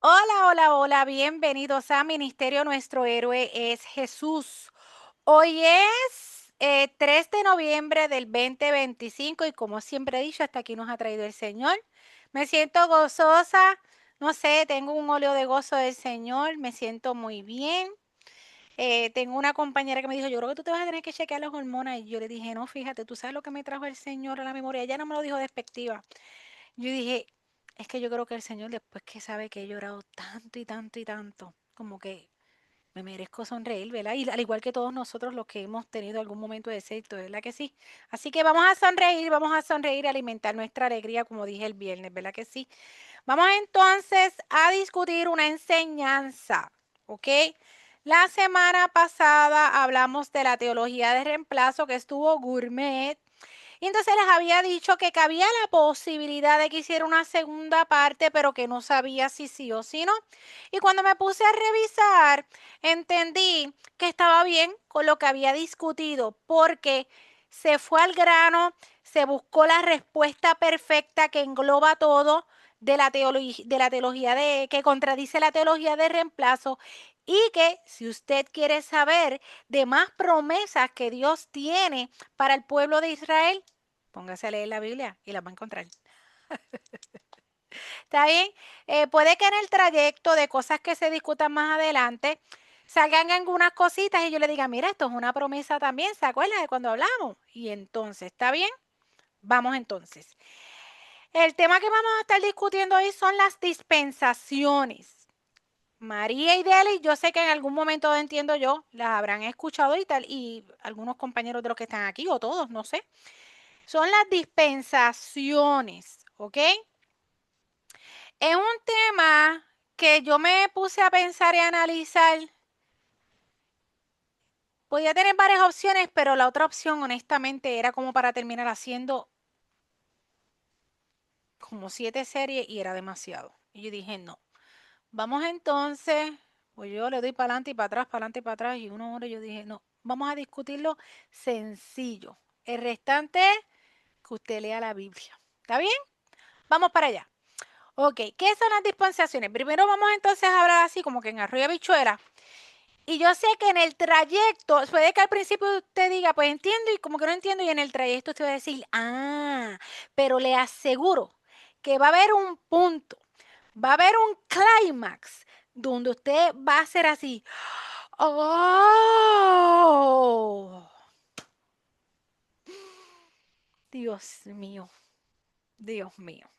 Hola, hola, hola, bienvenidos a Ministerio Nuestro Héroe es Jesús. Hoy es 3 de noviembre del 2025 y como siempre he dicho, hasta aquí nos ha traído el Señor. Me siento gozosa, no sé, tengo un óleo de gozo del Señor, me siento muy bien. Tengo una compañera que me dijo, yo creo que tú te vas a tener que chequear las hormonas. Y yo le dije, no, fíjate, tú sabes lo que me trajo el Señor a la memoria. Ella no me lo dijo despectiva. Yo dije, es que yo creo que el Señor, después que sabe que he llorado tanto y tanto y tanto, como que me merezco sonreír, ¿verdad? Y al igual que todos nosotros los que hemos tenido algún momento de éxito, ¿verdad que sí? Así que vamos a sonreír y alimentar nuestra alegría, como dije el viernes, ¿verdad que sí? Vamos entonces a discutir una enseñanza, ¿ok? La semana pasada hablamos de la teología de reemplazo que estuvo gourmet. Y entonces les había dicho que cabía la posibilidad de que hiciera una segunda parte, pero que no sabía si sí o si no. Y cuando me puse a revisar, entendí que estaba bien con lo que había discutido, porque se fue al grano, se buscó la respuesta perfecta que engloba todo de la teología de que contradice la teología de reemplazo y que si usted quiere saber de más promesas que Dios tiene para el pueblo de Israel, póngase a leer la Biblia y las va a encontrar. ¿Está bien? Puede que en el trayecto de cosas que se discutan más adelante salgan algunas cositas y yo le diga, mira, esto es una promesa también, ¿se acuerda de cuando hablamos? Y entonces, ¿está bien? Vamos entonces. El tema que vamos a estar discutiendo hoy son las dispensaciones. María y Deli, yo sé que en algún momento entiendo yo, las habrán escuchado y tal, y algunos compañeros de los que están aquí, o todos, no sé. Son las dispensaciones, ¿ok? Es un tema que yo me puse a pensar y a analizar. Podía tener varias opciones, pero la otra opción, honestamente, era como para terminar haciendo como 7 series y era demasiado. Y yo dije, no. Vamos entonces, pues yo le doy para adelante y para atrás, para adelante y para atrás, y una hora yo dije, no, vamos a discutirlo sencillo. El restante, que usted lea la Biblia. ¿Está bien? Vamos para allá. Ok, ¿qué son las dispensaciones? Primero vamos entonces a hablar así como que en arroyo habichuela. Y yo sé que en el trayecto, puede que al principio usted diga, pues entiendo y como que no entiendo, y en el trayecto usted va a decir, pero le aseguro que va a haber un punto, va a haber un clímax donde usted va a ser así, oh, Dios mío, Dios mío,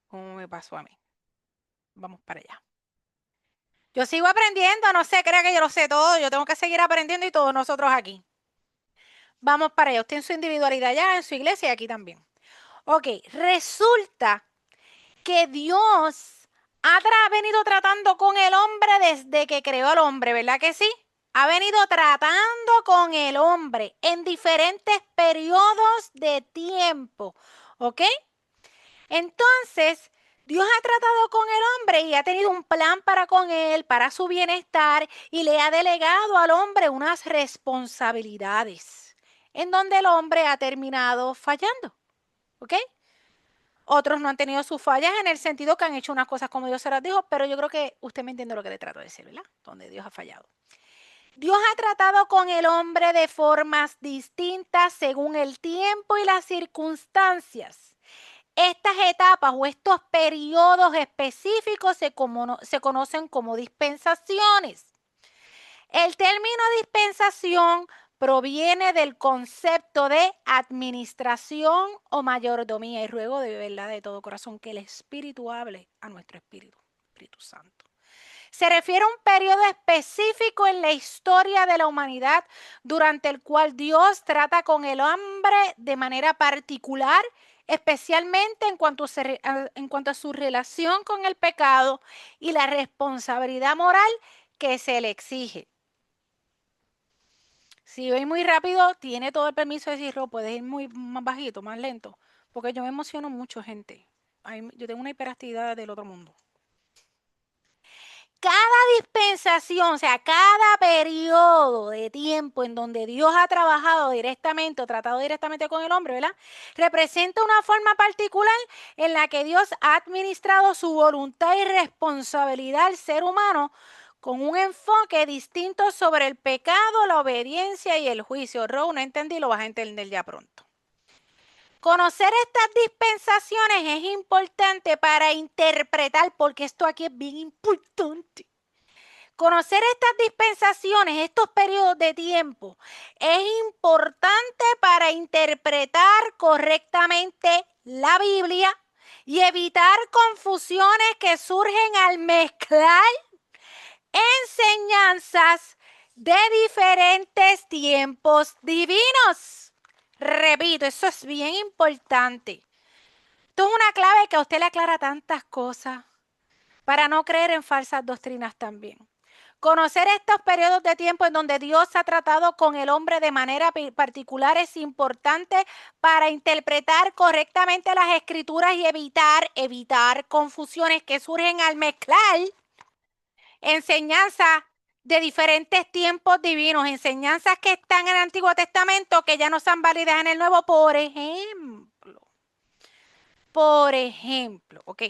¿cómo me pasó a mí? Vamos para allá. Yo sigo aprendiendo, no sé, crea que yo lo sé todo, yo tengo que seguir aprendiendo y todos nosotros aquí. Vamos para allá, usted en su individualidad ya, en su iglesia y aquí también. Ok, resulta que Dios ha venido tratando con el hombre desde que creó al hombre, ¿verdad que sí? Ha venido tratando con el hombre en diferentes periodos de tiempo, ¿ok? Entonces, Dios ha tratado con el hombre y ha tenido un plan para con él, para su bienestar, y le ha delegado al hombre unas responsabilidades, en donde el hombre ha terminado fallando, ¿ok? Otros no han tenido sus fallas en el sentido que han hecho unas cosas como Dios se las dijo, pero yo creo que usted me entiende lo que le trato de decir, ¿verdad? Donde Dios ha fallado. Dios ha tratado con el hombre de formas distintas según el tiempo y las circunstancias. Estas etapas o estos periodos específicos se conocen como dispensaciones. El término dispensación proviene del concepto de administración o mayordomía y ruego de verdad de todo corazón que el Espíritu hable a nuestro Espíritu, Espíritu Santo. Se refiere a un periodo específico en la historia de la humanidad durante el cual Dios trata con el hombre de manera particular, especialmente en cuanto a su relación con el pecado y la responsabilidad moral que se le exige. Si voy muy rápido, tiene todo el permiso de decir, puedes ir muy más bajito, más lento, porque yo me emociono mucho, gente. Yo tengo una hiperactividad del otro mundo. cada dispensación, o sea, cada periodo de tiempo en donde Dios ha trabajado directamente o tratado directamente con el hombre, ¿verdad? Representa una forma particular en la que Dios ha administrado su voluntad y responsabilidad al ser humano con un enfoque distinto sobre el pecado, la obediencia y el juicio. Ro, no entendí, lo vas a entender ya pronto. Conocer estas dispensaciones es importante para interpretar, porque esto aquí es bien importante. Conocer estas dispensaciones, estos periodos de tiempo, es importante para interpretar correctamente la Biblia y evitar confusiones que surgen al mezclar enseñanzas de diferentes tiempos divinos. Repito, eso es bien importante. Esto es una clave que a usted le aclara tantas cosas para no creer en falsas doctrinas también. Conocer estos periodos de tiempo en donde Dios ha tratado con el hombre de manera particular es importante para interpretar correctamente las escrituras y evitar confusiones que surgen al mezclar enseñanzas de diferentes tiempos divinos, enseñanzas que están en el Antiguo Testamento que ya no son válidas en el Nuevo, por ejemplo. ¿Ok?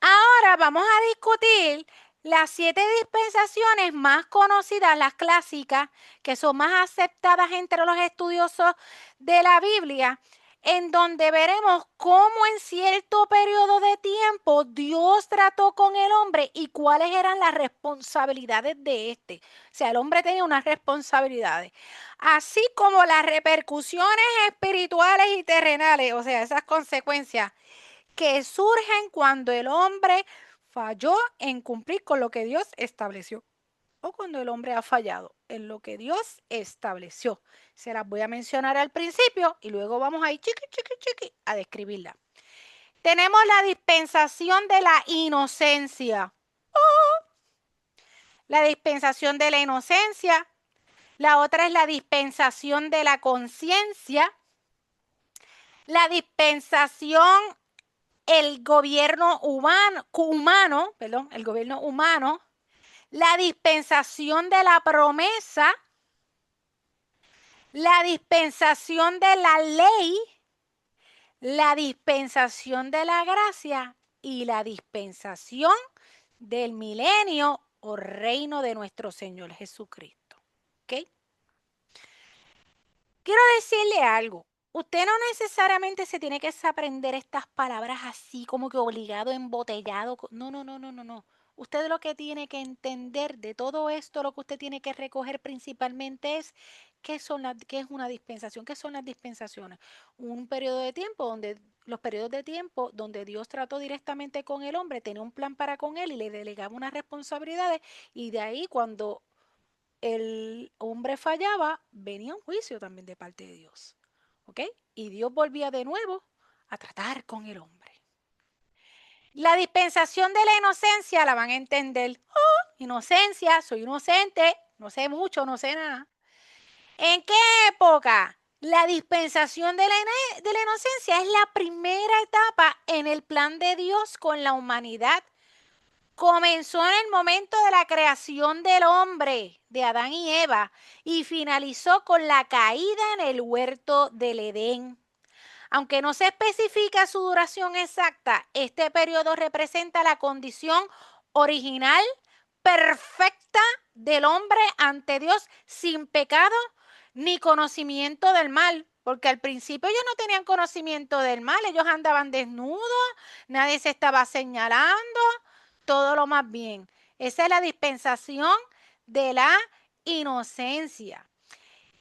Ahora vamos a discutir las 7 dispensaciones más conocidas, las clásicas, que son más aceptadas entre los estudiosos de la Biblia, en donde veremos cómo en cierto periodo de tiempo Dios trató con el hombre y cuáles eran las responsabilidades de este. O sea, el hombre tenía unas responsabilidades, así como las repercusiones espirituales y terrenales, o sea, esas consecuencias que surgen cuando el hombre falló en cumplir con lo que Dios estableció o cuando el hombre ha fallado en lo que Dios estableció. Se las voy a mencionar al principio y luego vamos a ir chiqui a describirla. Tenemos la dispensación de la inocencia. La dispensación de la inocencia. La otra es la dispensación de la conciencia. La dispensación el gobierno humano, la dispensación de la promesa, la dispensación de la ley, la dispensación de la gracia y la dispensación del milenio o reino de nuestro Señor Jesucristo. ¿Ok? Quiero decirle algo. Usted no necesariamente se tiene que aprender estas palabras así como que obligado, embotellado. No. Usted lo que tiene que entender de todo esto, lo que usted tiene que recoger principalmente es qué es una dispensación, qué son las dispensaciones. Un periodo de tiempo donde los periodos de tiempo donde Dios trató directamente con el hombre, tenía un plan para con él y le delegaba unas responsabilidades y de ahí cuando el hombre fallaba, venía un juicio también de parte de Dios. ¿Ok? Y Dios volvía de nuevo a tratar con el hombre. La dispensación de la inocencia la van a entender. Oh, inocencia, soy inocente, no sé mucho, no sé nada. ¿En qué época? La dispensación de la inocencia es la primera etapa en el plan de Dios con la humanidad. Comenzó en el momento de la creación del hombre, de Adán y Eva, y finalizó con la caída en el huerto del Edén. Aunque no se especifica su duración exacta, este periodo representa la condición original, perfecta del hombre ante Dios, sin pecado ni conocimiento del mal. Porque al principio ellos no tenían conocimiento del mal, ellos andaban desnudos, nadie se estaba señalando, todo lo más bien. Esa es la dispensación de la inocencia.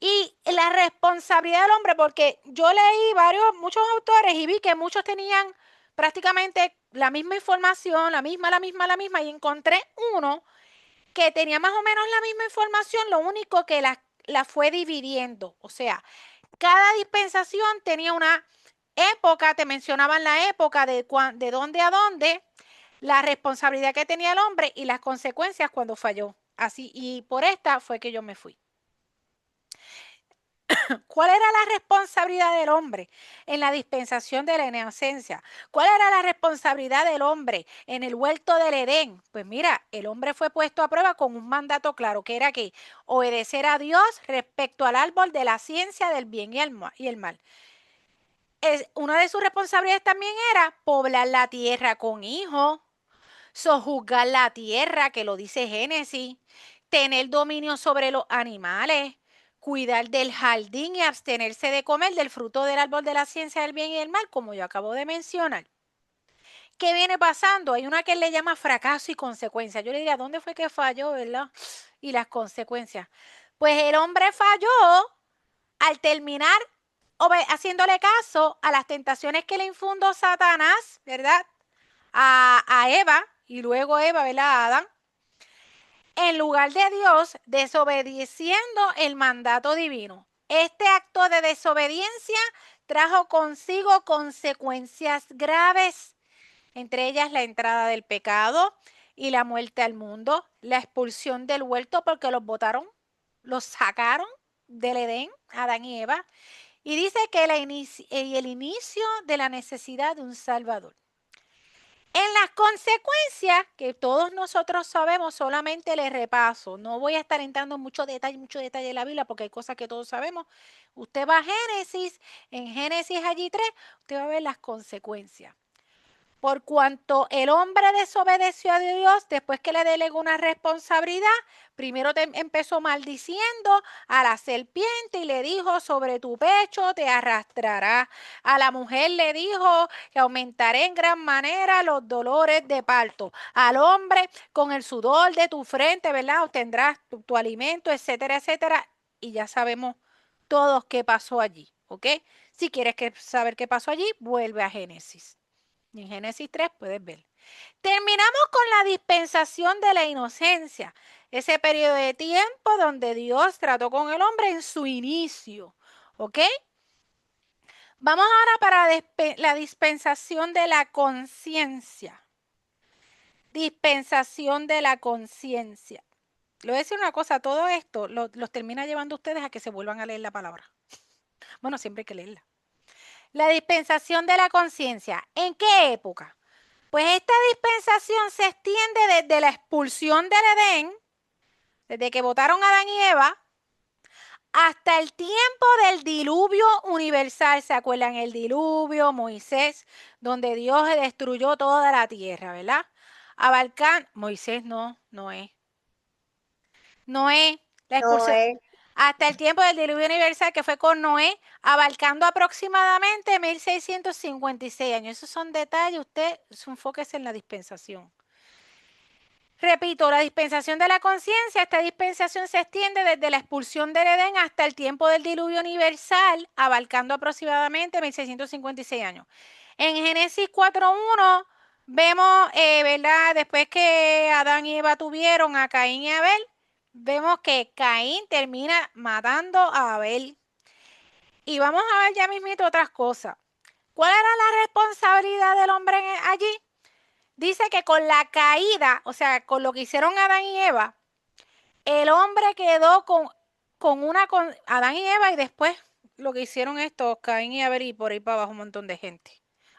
Y la responsabilidad del hombre, porque yo leí muchos autores y vi que muchos tenían prácticamente la misma información, la misma, y encontré uno que tenía más o menos la misma información, lo único que la fue dividiendo. O sea, cada dispensación tenía una época, te mencionaban la época de dónde a dónde, la responsabilidad que tenía el hombre y las consecuencias cuando falló. Así, y por esta fue que yo me fui. ¿Cuál era la responsabilidad del hombre en la dispensación de la inocencia? ¿Cuál era la responsabilidad del hombre en el huerto del Edén? Pues mira, el hombre fue puesto a prueba con un mandato claro, que era que obedecer a Dios respecto al árbol de la ciencia del bien y el mal. Una de sus responsabilidades también era poblar la tierra con hijos, sojuzgar la tierra, que lo dice Génesis, tener dominio sobre los animales, cuidar del jardín y abstenerse de comer del fruto del árbol de la ciencia del bien y del mal, como yo acabo de mencionar. ¿Qué viene pasando? Hay una que le llama fracaso y consecuencia. Yo le diría, ¿dónde fue que falló, verdad? Y las consecuencias. Pues el hombre falló al terminar haciéndole caso a las tentaciones que le infundó Satanás, ¿verdad? A Eva, y luego Eva, ¿verdad? A Adán, en lugar de Dios, desobedeciendo el mandato divino. Este acto de desobediencia trajo consigo consecuencias graves, entre ellas la entrada del pecado y la muerte al mundo, la expulsión del huerto porque los botaron, los sacaron del Edén, Adán y Eva, y dice que el inicio de la necesidad de un Salvador. En las consecuencias, que todos nosotros sabemos, solamente les repaso. No voy a estar entrando en mucho detalle de la Biblia, porque hay cosas que todos sabemos. Usted va a Génesis, en Génesis allí 3, usted va a ver las consecuencias. Por cuanto el hombre desobedeció a Dios, después que le delegó una responsabilidad, primero empezó maldiciendo a la serpiente y le dijo, sobre tu pecho te arrastrará. A la mujer le dijo que aumentaré en gran manera los dolores de parto. Al hombre, con el sudor de tu frente, ¿verdad? Obtendrás tu alimento, etcétera, etcétera. Y ya sabemos todos qué pasó allí, ¿ok? Si quieres saber qué pasó allí, vuelve a Génesis. En Génesis 3 puedes ver. Terminamos con la dispensación de la inocencia, ese periodo de tiempo donde Dios trató con el hombre en su inicio. ¿Ok? Vamos ahora para la dispensación de la conciencia. Dispensación de la conciencia. Le voy a decir una cosa, todo esto los termina llevando ustedes a que se vuelvan a leer la palabra. Bueno, siempre hay que leerla. La dispensación de la conciencia. ¿En qué época? Pues esta dispensación se extiende desde la expulsión del Edén, desde que botaron a Adán y Eva, hasta el tiempo del diluvio universal. ¿Se acuerdan? El diluvio, Moisés, donde Dios destruyó toda la tierra, ¿verdad? Abarcan, Moisés no, Noé. Noé, la expulsión. Noé. Hasta el tiempo del diluvio universal, que fue con Noé, abarcando aproximadamente 1656 años. Esos son detalles, usted enfóquese en la dispensación. Repito, la dispensación de la conciencia, esta dispensación se extiende desde la expulsión del Edén hasta el tiempo del diluvio universal, abarcando aproximadamente 1656 años. En Génesis 4.1 vemos, ¿verdad? Después que Adán y Eva tuvieron a Caín y Abel, vemos que Caín termina matando a Abel. Y vamos a ver ya mismito otras cosas. ¿Cuál era la responsabilidad del hombre allí? Dice que con la caída, o sea, con lo que hicieron Adán y Eva, el hombre quedó con Adán y Eva y después lo que hicieron estos, Caín y Abel y por ahí para abajo un montón de gente.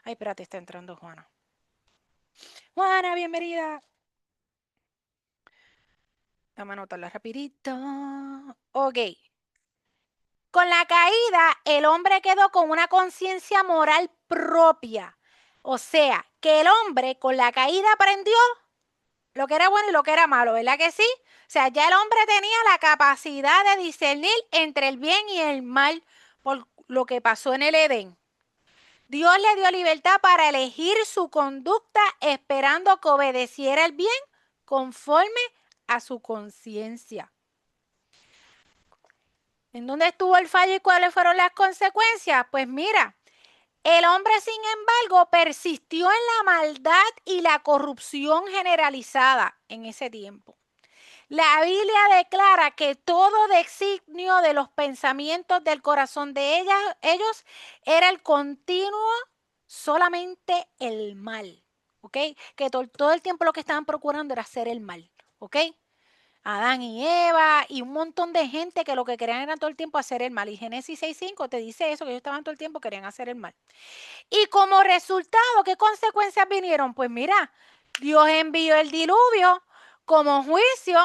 Ay, espérate, está entrando Juana. Juana, bienvenida. Vamos a anotarla rapidito. Ok. Con la caída, el hombre quedó con una conciencia moral propia. O sea, que el hombre con la caída aprendió lo que era bueno y lo que era malo, ¿verdad que sí? O sea, ya el hombre tenía la capacidad de discernir entre el bien y el mal por lo que pasó en el Edén. Dios le dio libertad para elegir su conducta esperando que obedeciera el bien conforme a su conciencia. ¿En dónde estuvo el fallo y cuáles fueron las consecuencias? Pues mira, el hombre, sin embargo, persistió en la maldad y la corrupción generalizada en ese tiempo. La Biblia declara que todo designio de los pensamientos del corazón de ellos era el continuo, solamente el mal, ¿ok? Que todo el tiempo lo que estaban procurando era hacer el mal, ¿ok? Adán y Eva y un montón de gente que lo que querían era todo el tiempo hacer el mal. Y Génesis 6:5 te dice eso, que ellos estaban todo el tiempo querían hacer el mal. Y como resultado, ¿qué consecuencias vinieron? Pues mira, Dios envió el diluvio como juicio,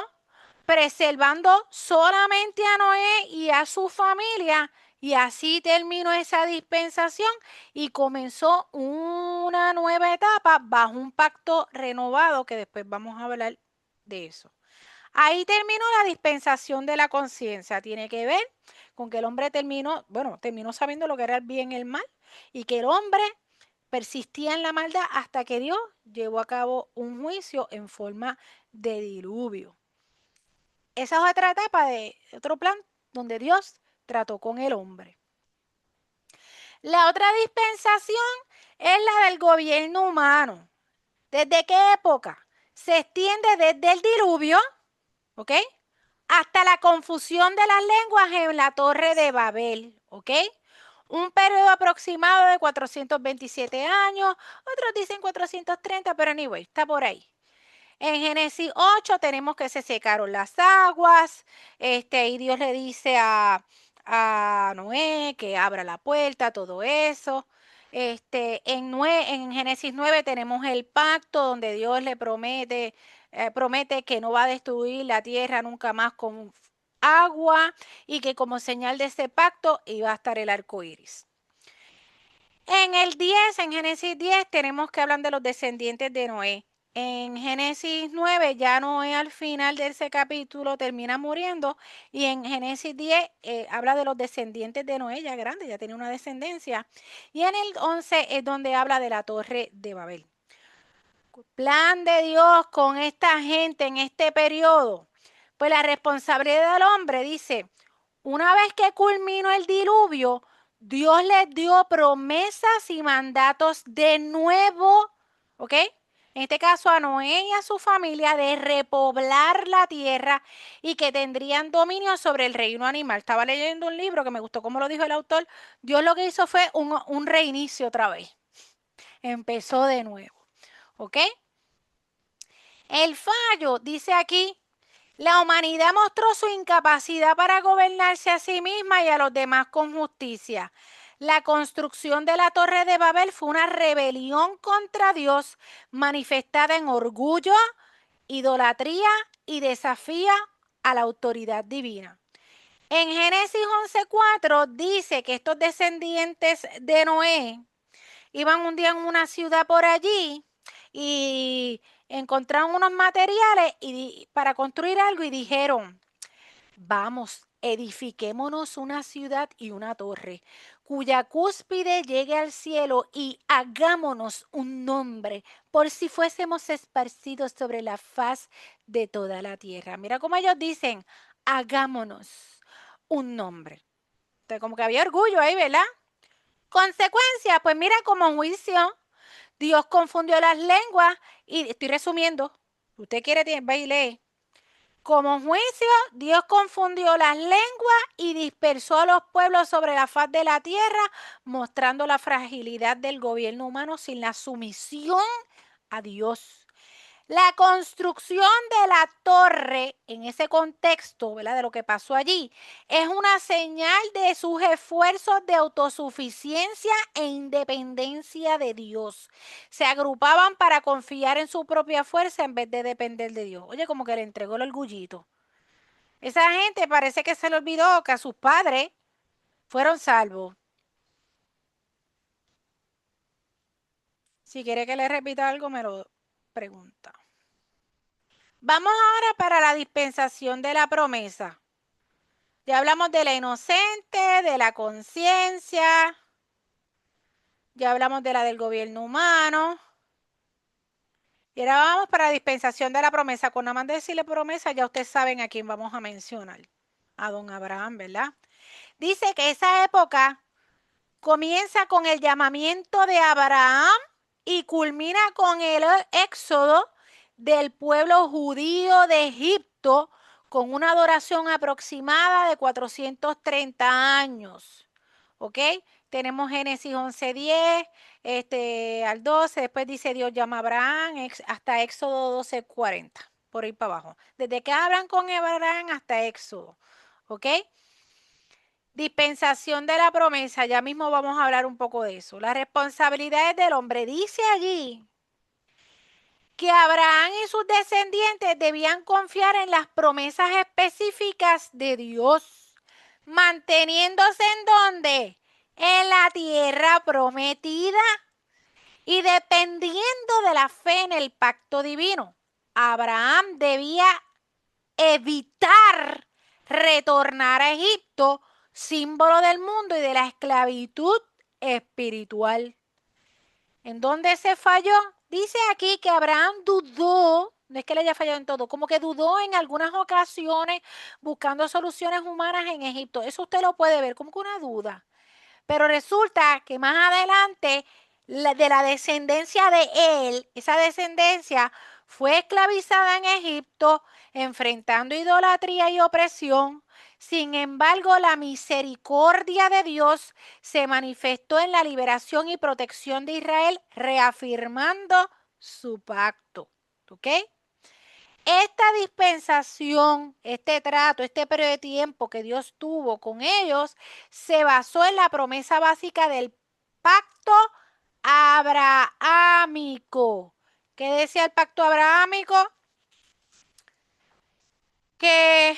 preservando solamente a Noé y a su familia. Y así terminó esa dispensación y comenzó una nueva etapa bajo un pacto renovado, que después vamos a hablar de eso. Ahí terminó la dispensación de la conciencia. Tiene que ver con que el hombre terminó sabiendo lo que era el bien y el mal, y que el hombre persistía en la maldad hasta que Dios llevó a cabo un juicio en forma de diluvio. Esa es otra etapa de otro plan donde Dios trató con el hombre. La otra dispensación es la del gobierno humano. ¿Desde qué época? Se extiende desde el diluvio, ¿ok? Hasta la confusión de las lenguas en la Torre de Babel, ¿ok? Un periodo aproximado de 427 años, otros dicen 430, pero anyway, está por ahí. En Génesis 8 tenemos que se secaron las aguas, y Dios le dice a Noé que abra la puerta, todo eso. En Génesis 9 tenemos el pacto donde Dios le promete que no va a destruir la tierra nunca más con agua y que como señal de ese pacto iba a estar el arco iris. En Génesis 10 tenemos que hablar de los descendientes de Noé. En Génesis 9 ya Noé al final de ese capítulo termina muriendo y en Génesis 10 habla de los descendientes de Noé, ya grande, ya tenía una descendencia. Y en el 11 es donde habla de la Torre de Babel. Plan de Dios con esta gente en este periodo. Pues la responsabilidad del hombre dice, una vez que culminó el diluvio, Dios les dio promesas y mandatos de nuevo, ¿ok? En este caso a Noé y a su familia de repoblar la tierra y que tendrían dominio sobre el reino animal. Estaba leyendo un libro que me gustó como lo dijo el autor. Dios lo que hizo fue un reinicio otra vez. Empezó de nuevo, ¿ok? El fallo, dice aquí, la humanidad mostró su incapacidad para gobernarse a sí misma y a los demás con justicia. La construcción de la Torre de Babel fue una rebelión contra Dios manifestada en orgullo, idolatría y desafía a la autoridad divina. En Génesis 11:4 dice que estos descendientes de Noé iban un día en una ciudad por allí y encontraron unos materiales para construir algo y dijeron, vamos, edifiquémonos una ciudad y una torre, cuya cúspide llegue al cielo y hagámonos un nombre, por si fuésemos esparcidos sobre la faz de toda la tierra. Mira cómo ellos dicen, hagámonos un nombre. Entonces, como que había orgullo ahí, ¿verdad? Consecuencia, pues mira como juicio. Dios confundió las lenguas y estoy resumiendo. Usted quiere, va y lee. Como juicio, Dios confundió las lenguas y dispersó a los pueblos sobre la faz de la tierra, mostrando la fragilidad del gobierno humano sin la sumisión a Dios. La construcción de la torre, en ese contexto, ¿verdad?, de lo que pasó allí, es una señal de sus esfuerzos de autosuficiencia e independencia de Dios. Se agrupaban para confiar en su propia fuerza en vez de depender de Dios. Oye, como que le entregó el orgullito. Esa gente parece que se le olvidó que a sus padres fueron salvos. Si quiere que le repita algo, me lo pregunta. Vamos ahora para la dispensación de la promesa. Ya hablamos de la inocente, de la conciencia, ya hablamos de la del gobierno humano. Y ahora vamos para la dispensación de la promesa. Con nada más de decirle promesa, ya ustedes saben a quién vamos a mencionar. A don Abraham, ¿verdad? Dice que esa época comienza con el llamamiento de Abraham y culmina con el éxodo del pueblo judío de Egipto con una duración aproximada de 430 años. ¿Ok? Tenemos Génesis 11:10 al 12, después dice Dios llama a Abraham hasta Éxodo 12:40. por ahí para abajo. Desde que hablan con Abraham hasta Éxodo. ¿Ok? Dispensación de la promesa, ya mismo vamos a hablar un poco de eso. Las responsabilidades del hombre. Dice allí que Abraham y sus descendientes debían confiar en las promesas específicas de Dios, manteniéndose en donde, en la tierra prometida y dependiendo de la fe en el pacto divino. Abraham debía evitar retornar a Egipto, símbolo del mundo y de la esclavitud espiritual. ¿En dónde se falló? Dice aquí que Abraham dudó, no es que le haya fallado en todo, como que dudó en algunas ocasiones buscando soluciones humanas en Egipto. Eso usted lo puede ver como que una duda. Pero resulta que más adelante, de la descendencia de él, esa descendencia fue esclavizada en Egipto, enfrentando idolatría y opresión. Sin embargo, la misericordia de Dios se manifestó en la liberación y protección de Israel, reafirmando su pacto. ¿Ok? Esta dispensación, este trato, este periodo de tiempo que Dios tuvo con ellos, se basó en la promesa básica del pacto abrahámico. ¿Qué decía el pacto abrahámico? Que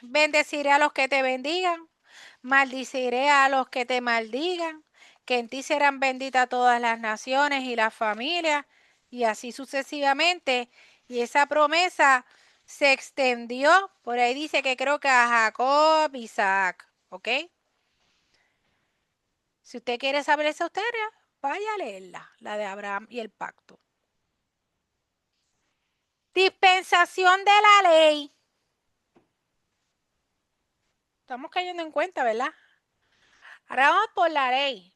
bendeciré a los que te bendigan, maldiciré a los que te maldigan, que en ti serán benditas todas las naciones y las familias, y así sucesivamente. Y esa promesa se extendió, por ahí dice que creo que a Jacob, Isaac, ¿ok? Si usted quiere saber esa historia, vaya a leerla, la de Abraham y el pacto. Dispensación de la ley. Estamos cayendo en cuenta, ¿verdad? Ahora vamos por la ley.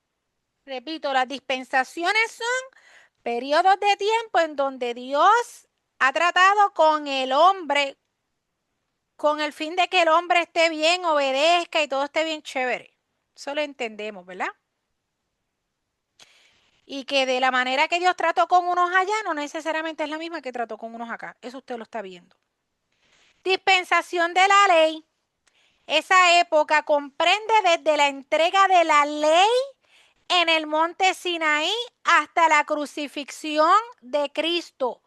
Repito, las dispensaciones son periodos de tiempo en donde Dios ha tratado con el hombre con el fin de que el hombre esté bien, obedezca y todo esté bien chévere. Eso lo entendemos, ¿verdad? Y que de la manera que Dios trató con unos allá no necesariamente es la misma que trató con unos acá. Eso usted lo está viendo. Dispensación de la ley. Esa época comprende desde la entrega de la ley en el monte Sinaí hasta la crucifixión de Cristo.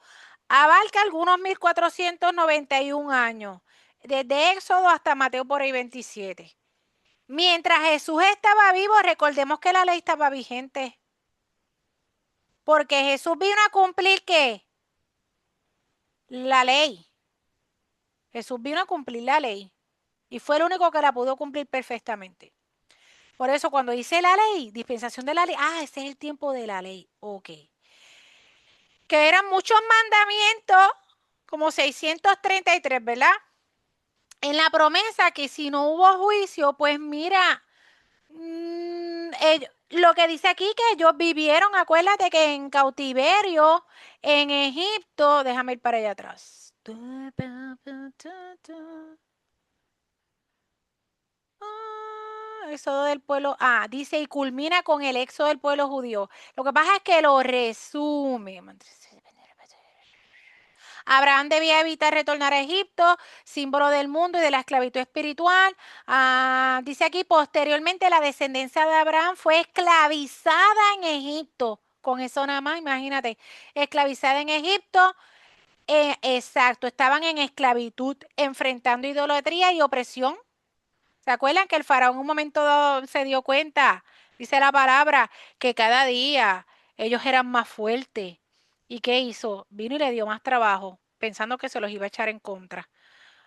Abarca algunos 1491 años, desde Éxodo hasta Mateo por ahí 27. Mientras Jesús estaba vivo, recordemos que la ley estaba vigente. Porque Jesús vino a cumplir ¿qué? La ley. Jesús vino a cumplir la ley. Y fue el único que la pudo cumplir perfectamente. Por eso cuando dice la ley, dispensación de la ley, ese es el tiempo de la ley. Ok. Que eran muchos mandamientos, como 633, ¿verdad? En la promesa que si no hubo juicio, pues mira, lo que dice aquí que ellos vivieron, acuérdate que en cautiverio en Egipto, déjame ir para allá atrás. Éxodo del pueblo, dice y culmina con el éxodo del pueblo judío. Lo que pasa es que lo resume. Abraham debía evitar retornar a Egipto, símbolo del mundo y de la esclavitud espiritual. Dice aquí, posteriormente la descendencia de Abraham fue esclavizada en Egipto. Con eso nada más, imagínate, esclavizada en Egipto. Exacto, estaban en esclavitud, enfrentando idolatría y opresión. ¿Se acuerdan que el faraón en un momento dado se dio cuenta, dice la palabra, que cada día ellos eran más fuertes? ¿Y qué hizo? Vino y le dio más trabajo, pensando que se los iba a echar en contra.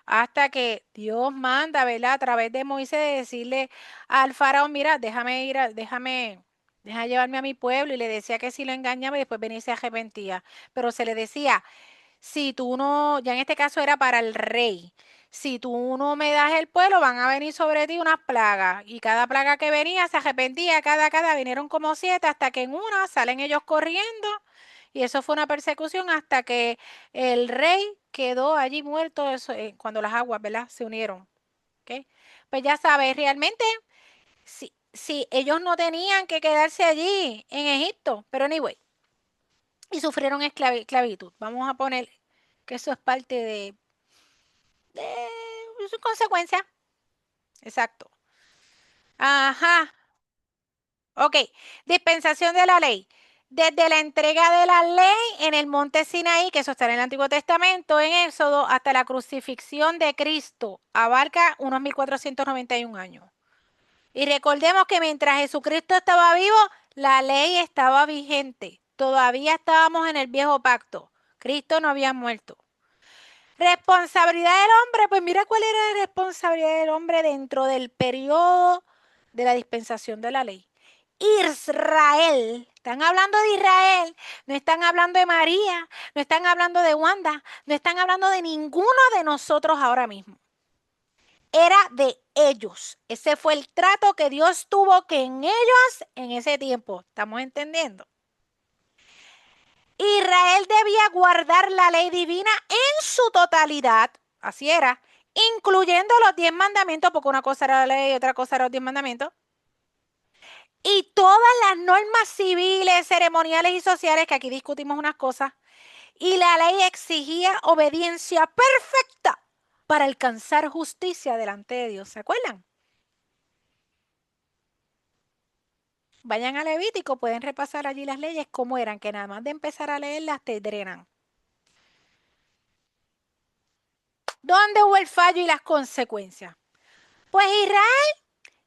Hasta que Dios manda, ¿verdad? A través de Moisés de decirle al faraón, mira, déjame llevarme a mi pueblo. Y le decía que si lo engañaba y después venía y se arrepentía. Pero se le decía, si tú no, ya en este caso era para el rey, si tú no me das el pueblo, van a venir sobre ti unas plagas. Y cada plaga que venía se arrepentía, cada, vinieron como 7, hasta que en una salen ellos corriendo. Y eso fue una persecución hasta que el rey quedó allí muerto cuando las aguas, ¿verdad? Se unieron. ¿Okay? Pues ya sabes, realmente, si ellos no tenían que quedarse allí en Egipto, pero anyway, y sufrieron esclavitud. Vamos a poner que eso es parte de su consecuencia. Exacto. Ajá. Ok, dispensación de la ley. Desde la entrega de la ley en el monte Sinaí, que eso está en el Antiguo Testamento, en Éxodo, hasta la crucifixión de Cristo, abarca unos 1491 años. Y recordemos que mientras Jesucristo estaba vivo, la ley estaba vigente. Todavía estábamos en el viejo pacto. Cristo no había muerto. Responsabilidad del hombre, pues mira cuál era la responsabilidad del hombre dentro del periodo de la dispensación de la ley. Israel, están hablando de Israel, no están hablando de María, no están hablando de Wanda, no están hablando de ninguno de nosotros ahora mismo. Era de ellos. Ese fue el trato que Dios tuvo que en ellos en ese tiempo. ¿Estamos entendiendo? Israel debía guardar la ley divina en su totalidad, así era, incluyendo los 10 mandamientos, porque una cosa era la ley y otra cosa eran los 10 mandamientos, y todas las normas civiles, ceremoniales y sociales, que aquí discutimos unas cosas, y la ley exigía obediencia perfecta para alcanzar justicia delante de Dios. ¿Se acuerdan? Vayan a Levítico, pueden repasar allí las leyes como eran, que nada más de empezar a leerlas te drenan. ¿Dónde hubo el fallo y las consecuencias? Pues Israel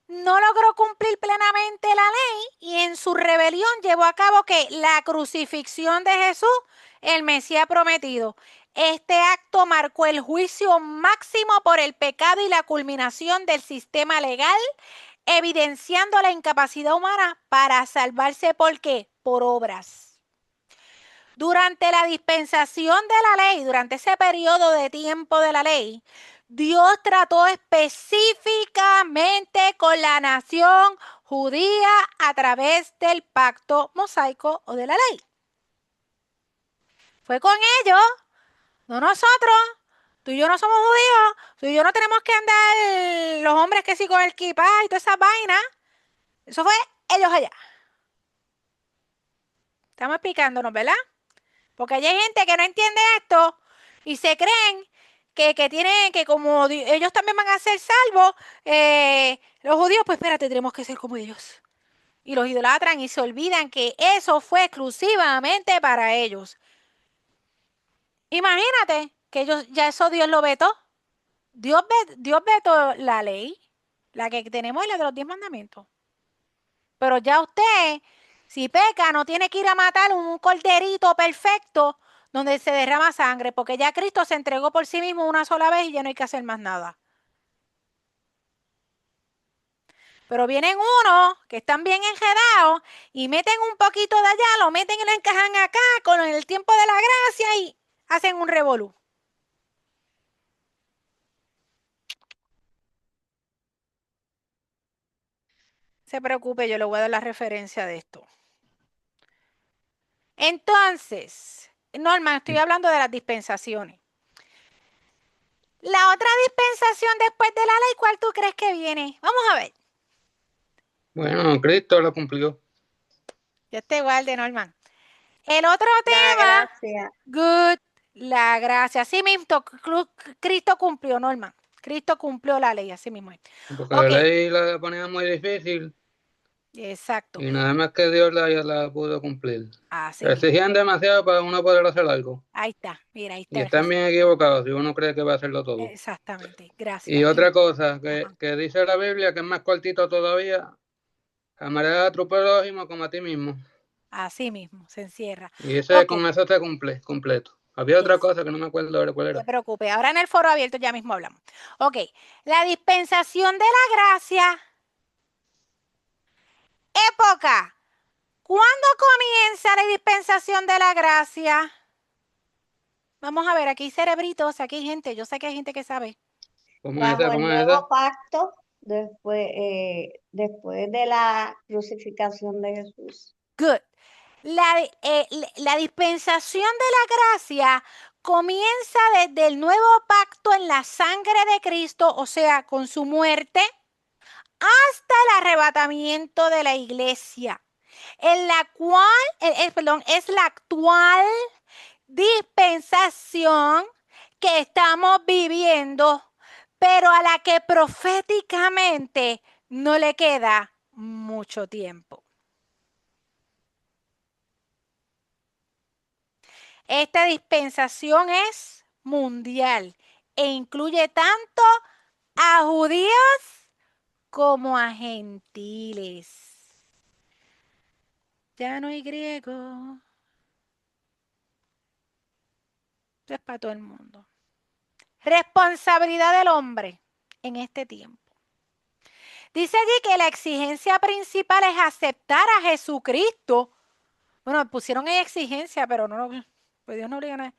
no logró cumplir plenamente la ley y en su rebelión llevó a cabo que la crucifixión de Jesús, el Mesías prometido. Este acto marcó el juicio máximo por el pecado y la culminación del sistema legal, evidenciando la incapacidad humana para salvarse. ¿Por qué? Por obras. Durante la dispensación de la ley, durante ese periodo de tiempo de la ley, Dios trató específicamente con la nación judía a través del pacto mosaico o de la ley. Fue con ellos, no nosotros. Tú y yo no somos judíos, tú y yo no tenemos que andar los hombres que sí con el kippah y todas esas vainas. Eso fue ellos allá. Estamos explicándonos, ¿verdad? Porque hay gente que no entiende esto y se creen que tienen, que como ellos también van a ser salvos, los judíos, pues espérate, tenemos que ser como ellos. Y los idolatran y se olvidan que eso fue exclusivamente para ellos. Imagínate que ellos, ya eso Dios lo vetó. Dios vetó la ley, la que tenemos y la de los 10 mandamientos. Pero ya usted, si peca, no tiene que ir a matar un corderito perfecto donde se derrama sangre, porque ya Cristo se entregó por sí mismo una sola vez y ya no hay que hacer más nada. Pero vienen unos que están bien enredados y meten un poquito de allá, lo meten y lo encajan acá con el tiempo de la gracia y hacen un revolú. Se preocupe, yo le voy a dar la referencia de esto. Entonces, Norma, estoy hablando de las dispensaciones. La otra dispensación después de la ley, ¿cuál tú crees que viene? Vamos a ver. Bueno, Cristo lo cumplió. Yo estoy igual de Norman. El otro La tema, gracia. good, la gracia. Así mismo, Cristo cumplió, Norman. Cristo cumplió la ley, así mismo. Porque Ok, la ley la ponía muy difícil exacto. y nada más que Dios la pudo cumplir. Así mismo. Exigían demasiado para uno poder hacer algo. Ahí está, mira, ahí Y está el están resumen. bien equivocados si uno cree que va a hacerlo todo. Exactamente, Y gracias. otra cosa Ajá, que dice la Biblia, que es más cortito todavía, amarás a tu prójimo como a ti mismo. así mismo, se encierra. Y ese, Ok, con eso se cumple, completo. Había otra yes, cosa que no me acuerdo ahora cuál no te era. preocupes. Ahora en el foro abierto ya mismo hablamos. Ok, la dispensación de la gracia, época. ¿Cuándo comienza la dispensación de la gracia? Vamos a ver, aquí hay cerebritos, aquí hay gente, yo sé que hay gente que sabe. ¿Cómo es esa? Bajo el ¿Cómo es nuevo esa? pacto, después de la crucificación de Jesús. Good. La dispensación de la gracia comienza desde el nuevo pacto en la sangre de Cristo, o sea, con su muerte, hasta el arrebatamiento de la iglesia, en la cual, perdón, es la actual dispensación que estamos viviendo, pero a la que proféticamente no le queda mucho tiempo. Esta dispensación es mundial e incluye tanto a judíos como a gentiles. Ya no hay griego. Esto es para todo el mundo. Responsabilidad del hombre en este tiempo. Dice allí que la exigencia principal es aceptar a Jesucristo. Bueno, pusieron ahí exigencia, pero no, pues Dios no obliga a nadie.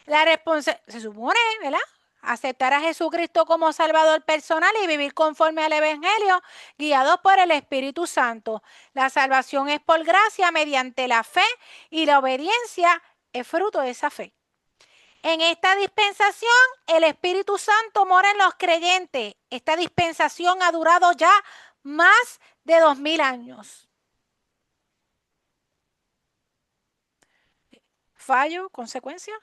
La responsabilidad, se supone, ¿verdad? Aceptar a Jesucristo como Salvador personal y vivir conforme al Evangelio, guiados por el Espíritu Santo. La salvación es por gracia mediante la fe y la obediencia es fruto de esa fe. En esta dispensación, el Espíritu Santo mora en los creyentes. Esta dispensación ha durado ya más de 2000 años. Fallo, consecuencia.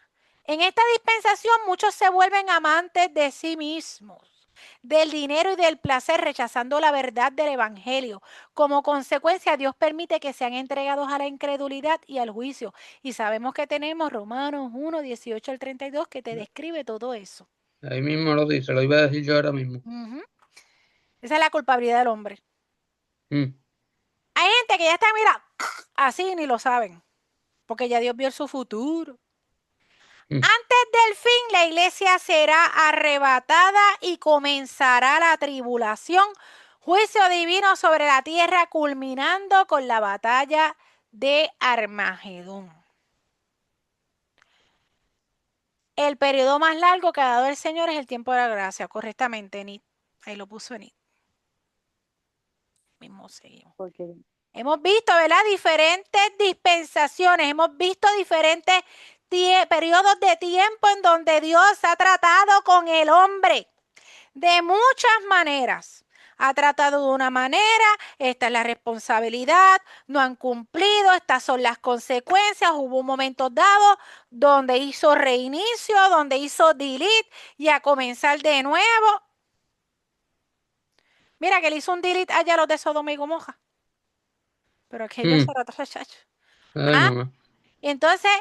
En esta dispensación muchos se vuelven amantes de sí mismos, del dinero y del placer, rechazando la verdad del Evangelio. Como consecuencia, Dios permite que sean entregados a la incredulidad y al juicio. Y sabemos que tenemos Romanos 1, 18 al 32, que te describe todo eso. Ahí mismo lo dice, lo iba a decir yo ahora mismo. Esa es la culpabilidad del hombre. Mm. Hay gente que ya está, mira, así ni lo saben, porque ya Dios vio su futuro. Antes del fin, la iglesia será arrebatada y comenzará la tribulación, juicio divino sobre la tierra, culminando con la batalla de Armagedón. El periodo más largo que ha dado el Señor es el tiempo de la gracia, correctamente, Nit. Ahí lo puso Nit. Mismo seguimos. Porque Hemos visto, ¿verdad? Diferentes dispensaciones, hemos visto diferentes periodos de tiempo en donde Dios ha tratado con el hombre de muchas maneras. Ha tratado de una manera, esta es la responsabilidad, no han cumplido, estas son las consecuencias. Hubo momentos dados donde hizo reinicio, donde hizo delete y a comenzar de nuevo. Mira que le hizo un delete allá a los de Sodoma y Gomorra. Pero aquello será otro chacho. Mamá. Entonces,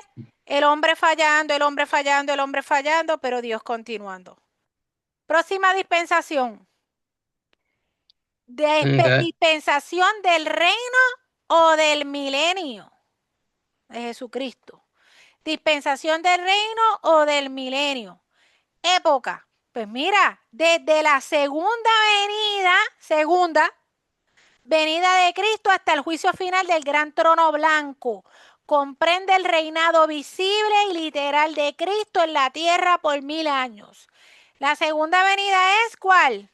el hombre fallando, el hombre fallando, el hombre fallando, pero Dios continuando. Próxima dispensación. Dispensación del reino o del milenio de Jesucristo. Dispensación del reino o del milenio. Época. Pues mira, desde la segunda venida de Cristo hasta el juicio final del gran trono blanco. Comprende el reinado visible y literal de Cristo en la tierra por 1000 años. La segunda venida es ¿cuál?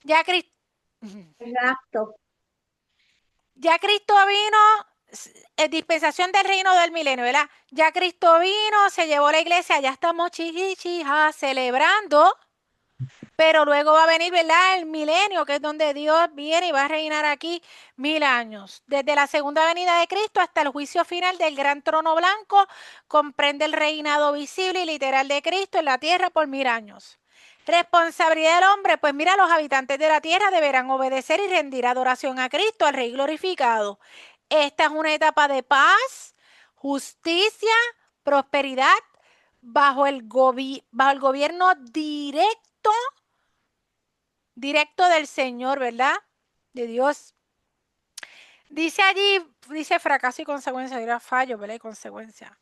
Ya Cristo vino, dispensación del reino del milenio, ¿verdad? Ya Cristo vino, se llevó la iglesia, ya estamos chichija celebrando. Pero luego va a venir, ¿verdad? El milenio, que es donde Dios viene y va a reinar aquí 1000 años. Desde la segunda venida de Cristo hasta el juicio final del gran trono blanco, comprende el reinado visible y literal de Cristo en la tierra por 1000 años. Responsabilidad del hombre, pues mira, los habitantes de la tierra deberán obedecer y rendir adoración a Cristo, al Rey glorificado. Esta es una etapa de paz, justicia, prosperidad, bajo el gobierno directo del Señor, ¿verdad? De Dios. Dice allí, dice fracaso y consecuencia, dirá fallo, ¿verdad? Y consecuencia.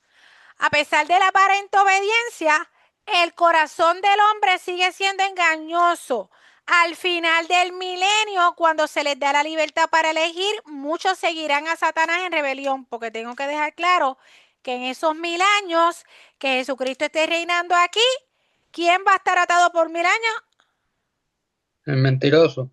A pesar de la aparente obediencia, el corazón del hombre sigue siendo engañoso. Al final del milenio, cuando se les da la libertad para elegir, muchos seguirán a Satanás en rebelión, porque tengo que dejar claro que en esos 1000 años que Jesucristo esté reinando aquí, ¿quién va a estar atado por 1000 años? El mentiroso.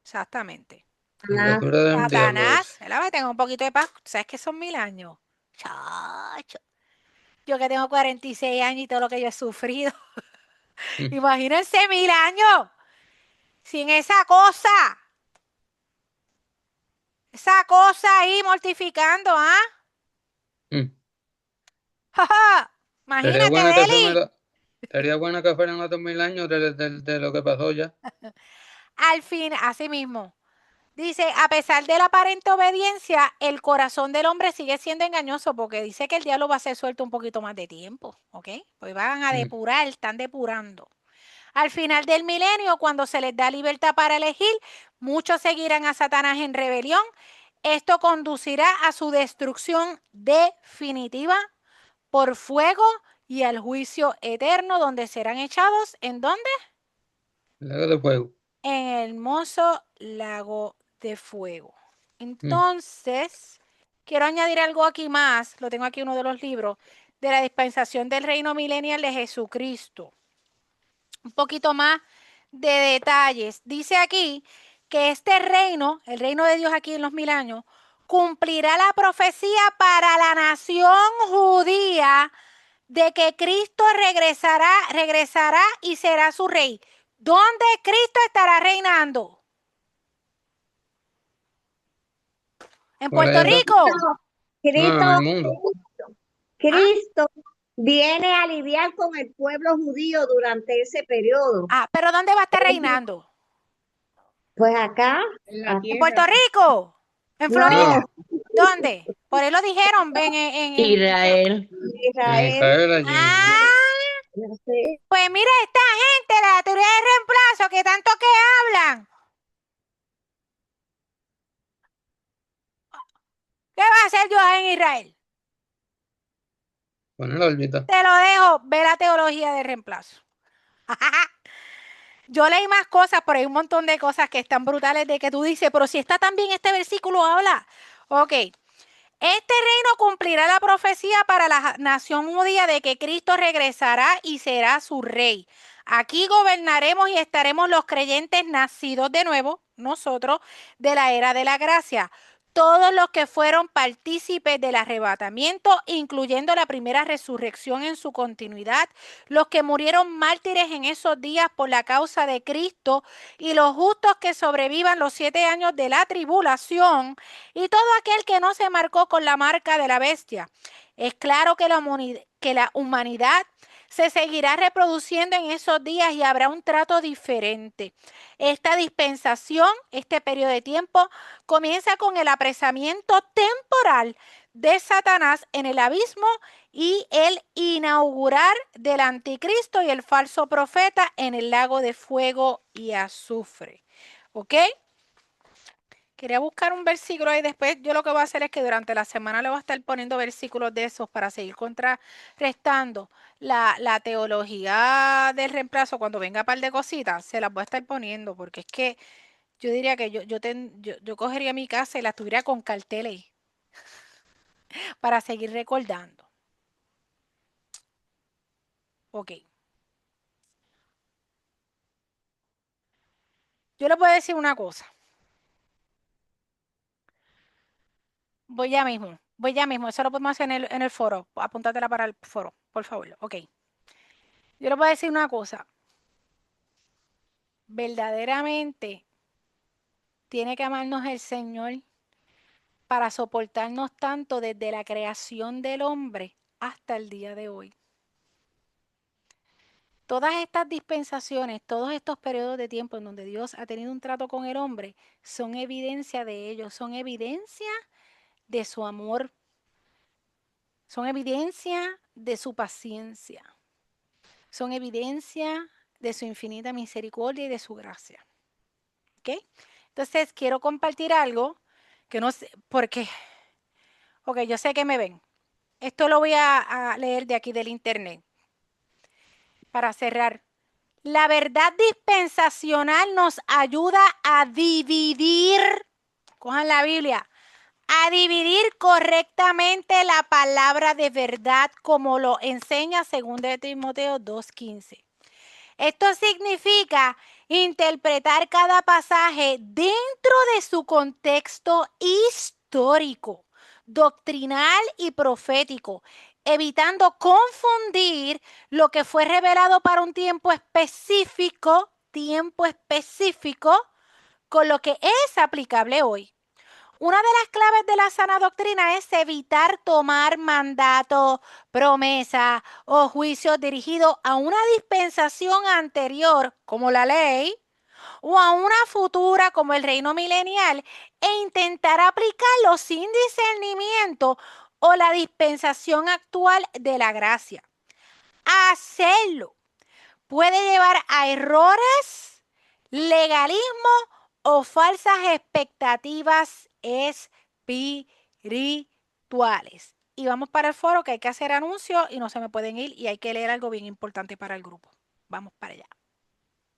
Exactamente. Satanás. ¿Verdad? Tengo un poquito de paz. ¿Sabes qué son 1000 años? Chacho. Yo que tengo 46 años y todo lo que yo he sufrido. Imagínense 1000 años sin esa cosa. Esa cosa ahí mortificando, ¿ah? Mm. ¡Ja, ja! Sería Imagínate, bueno que Deli. sería bueno que fueran los 2000 años de lo que pasó ya. Al fin, así mismo. Dice, a pesar de la aparente obediencia, el corazón del hombre sigue siendo engañoso porque dice que el diablo va a ser suelto un poquito más de tiempo, ¿ok? Pues van a Mm. depurar, están depurando. Al final del milenio, cuando se les da libertad para elegir, muchos seguirán a Satanás en rebelión. Esto conducirá a su destrucción definitiva por fuego y al juicio eterno, donde serán echados, ¿en dónde? Lago de fuego. En el hermoso lago de fuego. Mm. Entonces, quiero añadir algo aquí más, lo tengo aquí en uno de los libros, de la dispensación del reino milenial de Jesucristo. Un poquito más de detalles. Dice aquí que este reino, el reino de Dios aquí en los 1000 años, cumplirá la profecía para la nación judía de que Cristo regresará y será su rey. ¿Dónde Cristo estará reinando? En Por Puerto allá atrás. Rico. No, Cristo, en el mundo. Ah, Cristo viene a lidiar con el pueblo judío durante ese periodo. pero ¿dónde va a estar reinando? Pues acá, En la En Puerto tierra. Rico. En no, Florida. No, ¿Dónde? Por ahí lo dijeron, ven Israel. en Israel, Israel allí. Ah, no sé, pues mira, esta gente, la teoría de reemplazo, que tanto que hablan. ¿Qué va a hacer Dios en Israel? Poner la órbita. Te lo dejo, ve la teología de reemplazo. Yo leí más cosas, pero hay un montón de cosas que están brutales de que tú dices, pero si está tan bien este versículo, habla. Ok. Este reino cumplirá la profecía para la nación judía de que Cristo regresará y será su rey. Aquí gobernaremos y estaremos los creyentes nacidos de nuevo, nosotros, de la era de la gracia. Todos los que fueron partícipes del arrebatamiento, incluyendo la primera resurrección en su continuidad, los que murieron mártires en esos días por la causa de Cristo y los justos que sobrevivan los 7 años de la tribulación y todo aquel que no se marcó con la marca de la bestia. Es claro que la humanidad se seguirá reproduciendo en esos días y habrá un trato diferente. Esta dispensación, este periodo de tiempo, comienza con el apresamiento temporal de Satanás en el abismo y el inaugurar del anticristo y el falso profeta en el lago de fuego y azufre. ¿Ok? Quería buscar un versículo y después yo lo que voy a hacer es que durante la semana le voy a estar poniendo versículos de esos para seguir contrarrestando la teología del reemplazo. Cuando venga un par de cositas, se las voy a estar poniendo porque es que yo diría que yo cogería mi casa y la tuviera con carteles para seguir recordando. Ok. Yo le puedo decir una cosa. Voy ya mismo. Eso lo podemos hacer en el foro. Apúntatela para el foro, por favor. Ok. Yo le puedo decir una cosa. Verdaderamente tiene que amarnos el Señor para soportarnos tanto desde la creación del hombre hasta el día de hoy. Todas estas dispensaciones, todos estos periodos de tiempo en donde Dios ha tenido un trato con el hombre, son evidencia de ello, son evidencia de su amor, son evidencia de su paciencia, son evidencia de su infinita misericordia y de su gracia. ¿Ok? Entonces quiero compartir algo que no sé, porque, ok, yo sé que me ven. Esto lo voy a leer de aquí del internet para cerrar. La verdad dispensacional nos ayuda a dividir, cojan la Biblia, a dividir correctamente la palabra de verdad como lo enseña 2 Timoteo 2:15. Esto significa interpretar cada pasaje dentro de su contexto histórico, doctrinal y profético, evitando confundir lo que fue revelado para un tiempo específico con lo que es aplicable hoy. Una de las claves de la sana doctrina es evitar tomar mandatos, promesas o juicios dirigidos a una dispensación anterior, como la ley, o a una futura, como el reino milenial, e intentar aplicarlo sin discernimiento o la dispensación actual de la gracia. Hacerlo puede llevar a errores, legalismo o falsas expectativas espirituales. Y vamos para el foro, que hay que hacer anuncios y no se me pueden ir, y hay que leer algo bien importante para el grupo. Vamos para allá.